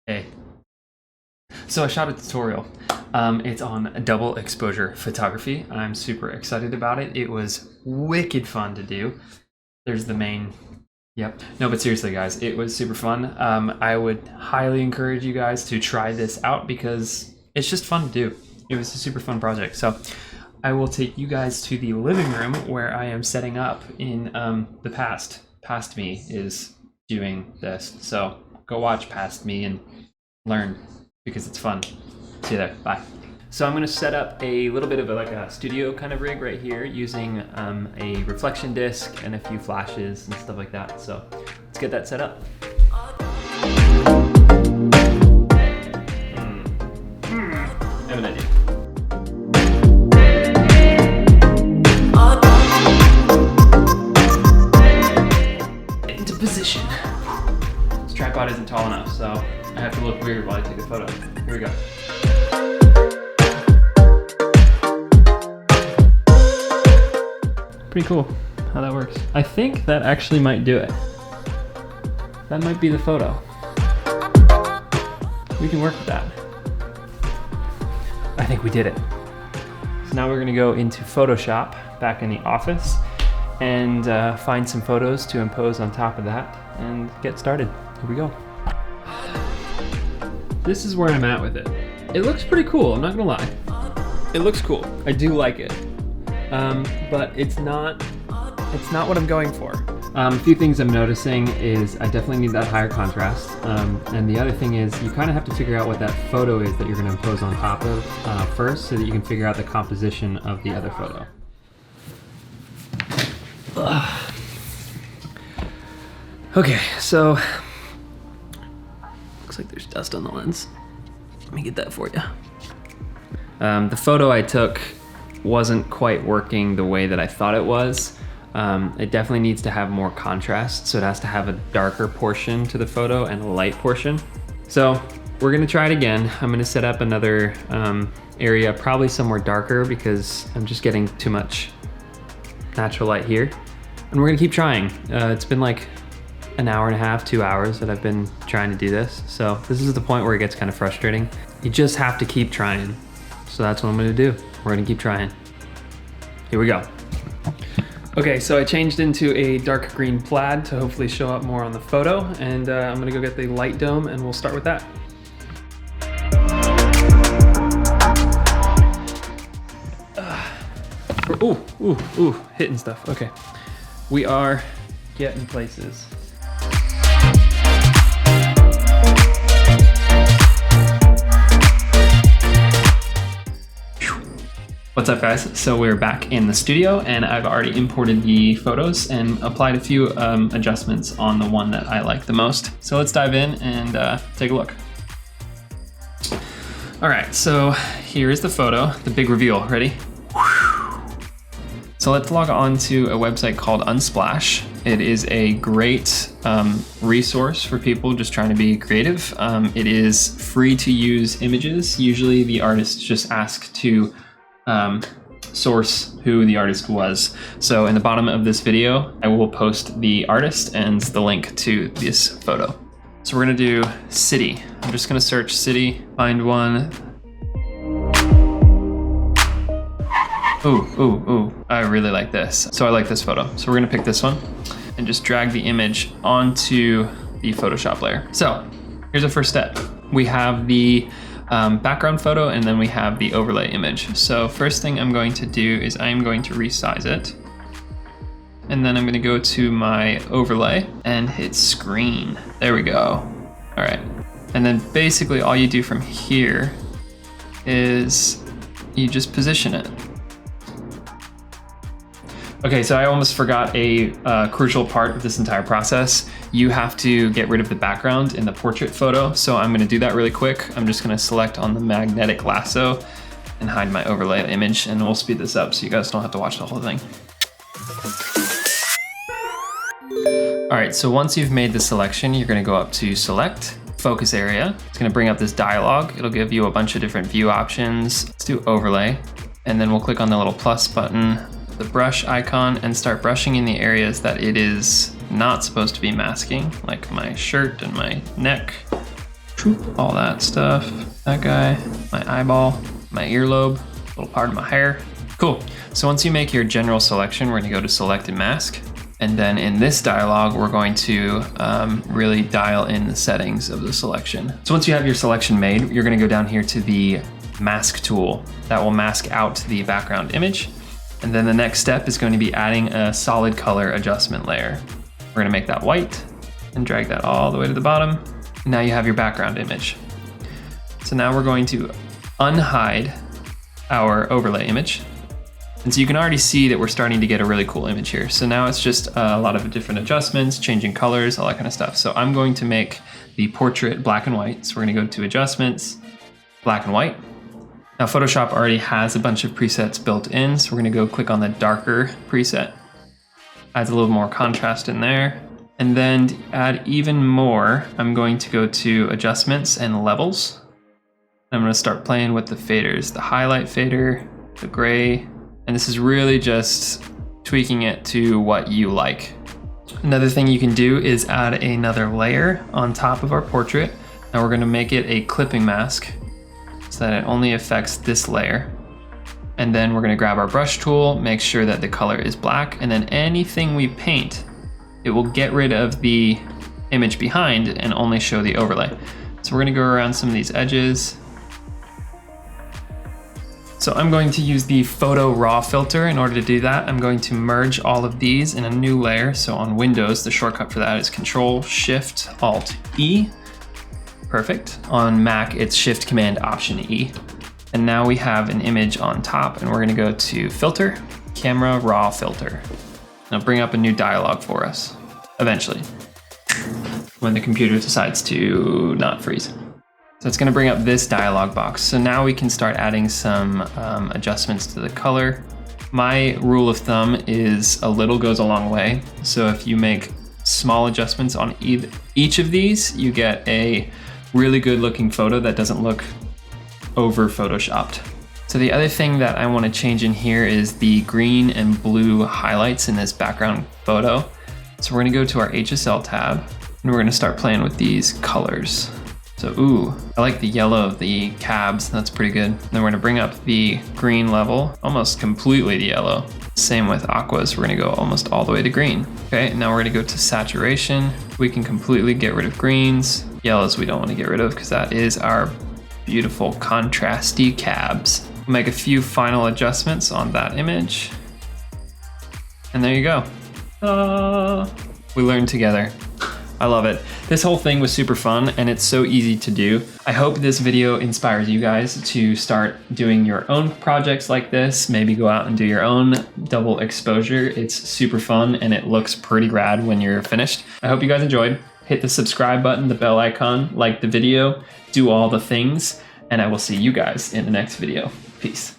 Hey. So I shot a tutorial. It's on double exposure photography. I'm super excited about it. It was wicked fun to do. There's the main, yep. No, but seriously guys, it was super fun. I would highly encourage you guys to try this out because it's just fun to do. It was a super fun project. So I will take you guys to the living room where I am setting up in the past. Past me is doing this. So go watch Past Me and learn because it's fun. See you there. Bye. So I'm going to set up a little bit of like a studio kind of rig right here using a reflection disc and a few flashes and stuff like that. So let's get that set up. I have an idea. Get into position. This tripod isn't tall enough, so I have to look weird while I take a photo. Here we go. Pretty cool how that works. I think that actually might do it. That might be the photo. We can work with that. I think we did it. So now we're gonna go into Photoshop back in the office and find some photos to impose on top of that and get started. Here we go. This is where I'm at with it. It looks pretty cool, I'm not gonna lie. It looks cool, I do like it. But it's not what I'm going for. A few things I'm noticing is I definitely need that higher contrast. And the other thing is you kind of have to figure out what that photo is that you're gonna impose on top of first so that you can figure out the composition of the other photo. Okay, so looks like there's dust on the lens. Let me get that for you. The photo I took wasn't quite working the way that I thought it was. It definitely needs to have more contrast, so it has to have a darker portion to the photo and a light portion. So we're gonna try it again. I'm gonna set up another area, probably somewhere darker because I'm just getting too much natural light here. And we're gonna keep trying. It's been like an hour and a half, 2 hours that I've been trying to do this. So this is the point where it gets kind of frustrating. You just have to keep trying. So that's what I'm gonna do. We're gonna keep trying. Here we go. Okay, so I changed into a dark green plaid to hopefully show up more on the photo, and I'm gonna go get the light dome and we'll start with that. Ooh, hitting stuff, okay. We are getting places. What's up guys? So we're back in the studio and I've already imported the photos and applied a few adjustments on the one that I like the most. So let's dive in and take a look. All right, so here is the photo, the big reveal. Ready? So let's log on to a website called Unsplash. It is a great resource for people just trying to be creative. It is free to use images. Usually the artists just ask to source who the artist was. So in the bottom of this video, I will post the artist and the link to this photo. So we're gonna do city. I'm just gonna search city, find one. Ooh, I really like this. So I like this photo. So we're gonna pick this one and just drag the image onto the Photoshop layer. So here's our first step. We have the background photo and then we have the overlay image. So first thing I'm going to do is I'm going to resize it. And then I'm gonna go to my overlay and hit screen. There we go. All right. And then basically all you do from here is you just position it. Okay, so I almost forgot a crucial part of this entire process. You have to get rid of the background in the portrait photo. So I'm gonna do that really quick. I'm just gonna select on the magnetic lasso and hide my overlay image, and we'll speed this up so you guys don't have to watch the whole thing. All right, so once you've made the selection, you're gonna go up to select, focus area. It's gonna bring up this dialog. It'll give you a bunch of different view options. Let's do overlay. And then we'll click on the little plus button, the brush icon, and start brushing in the areas that it is not supposed to be masking, like my shirt and my neck. all that stuff. That guy, my eyeball, my earlobe, little part of my hair. Cool. So once you make your general selection, we're gonna go to select and mask. And then in this dialog, we're going to really dial in the settings of the selection. So once you have your selection made, you're gonna go down here to the mask tool. That will mask out the background image. And then the next step is going to be adding a solid color adjustment layer. We're gonna make that white and drag that all the way to the bottom. And now you have your background image. So now we're going to unhide our overlay image. And so you can already see that we're starting to get a really cool image here. So now it's just a lot of different adjustments, changing colors, all that kind of stuff. So I'm going to make the portrait black and white. So we're gonna go to adjustments, black and white. Now Photoshop already has a bunch of presets built in. So we're gonna go click on the darker preset. Adds a little more contrast in there. And then to add even more, I'm going to go to adjustments and levels. I'm gonna start playing with the faders, the highlight fader, the gray, and this is really just tweaking it to what you like. Another thing you can do is add another layer on top of our portrait. Now we're gonna make it a clipping mask so that it only affects this layer. And then we're gonna grab our brush tool, make sure that the color is black, and then anything we paint, it will get rid of the image behind and only show the overlay. So we're gonna go around some of these edges. So I'm going to use the photo raw filter. In order to do that, I'm going to merge all of these in a new layer. So on Windows, the shortcut for that is Control-Shift-Alt-E. Perfect. On Mac, it's Shift-Command-Option-E. And now we have an image on top, and we're gonna go to Filter, Camera Raw Filter. It'll bring up a new dialog for us, eventually, when the computer decides to not freeze. So it's gonna bring up this dialog box. So now we can start adding some adjustments to the color. My rule of thumb is a little goes a long way. So if you make small adjustments on each of these, you get a really good looking photo that doesn't look over photoshopped. So the other thing that I wanna change in here is the green and blue highlights in this background photo. So we're gonna go to our HSL tab and we're gonna start playing with these colors. So, ooh, I like the yellow of the cabs, that's pretty good. Then we're gonna bring up the green level, almost completely to yellow. Same with aquas, we're gonna go almost all the way to green. Okay, now we're gonna go to saturation. We can completely get rid of greens. Yellows we don't wanna get rid of because that is our beautiful contrasty cabs. We'll make a few final adjustments on that image. And there you go. We learned together. I love it. This whole thing was super fun and it's so easy to do. I hope this video inspires you guys to start doing your own projects like this. Maybe go out and do your own double exposure. It's super fun and it looks pretty rad when you're finished. I hope you guys enjoyed. Hit the subscribe button, the bell icon, like the video, do all the things, and I will see you guys in the next video. Peace.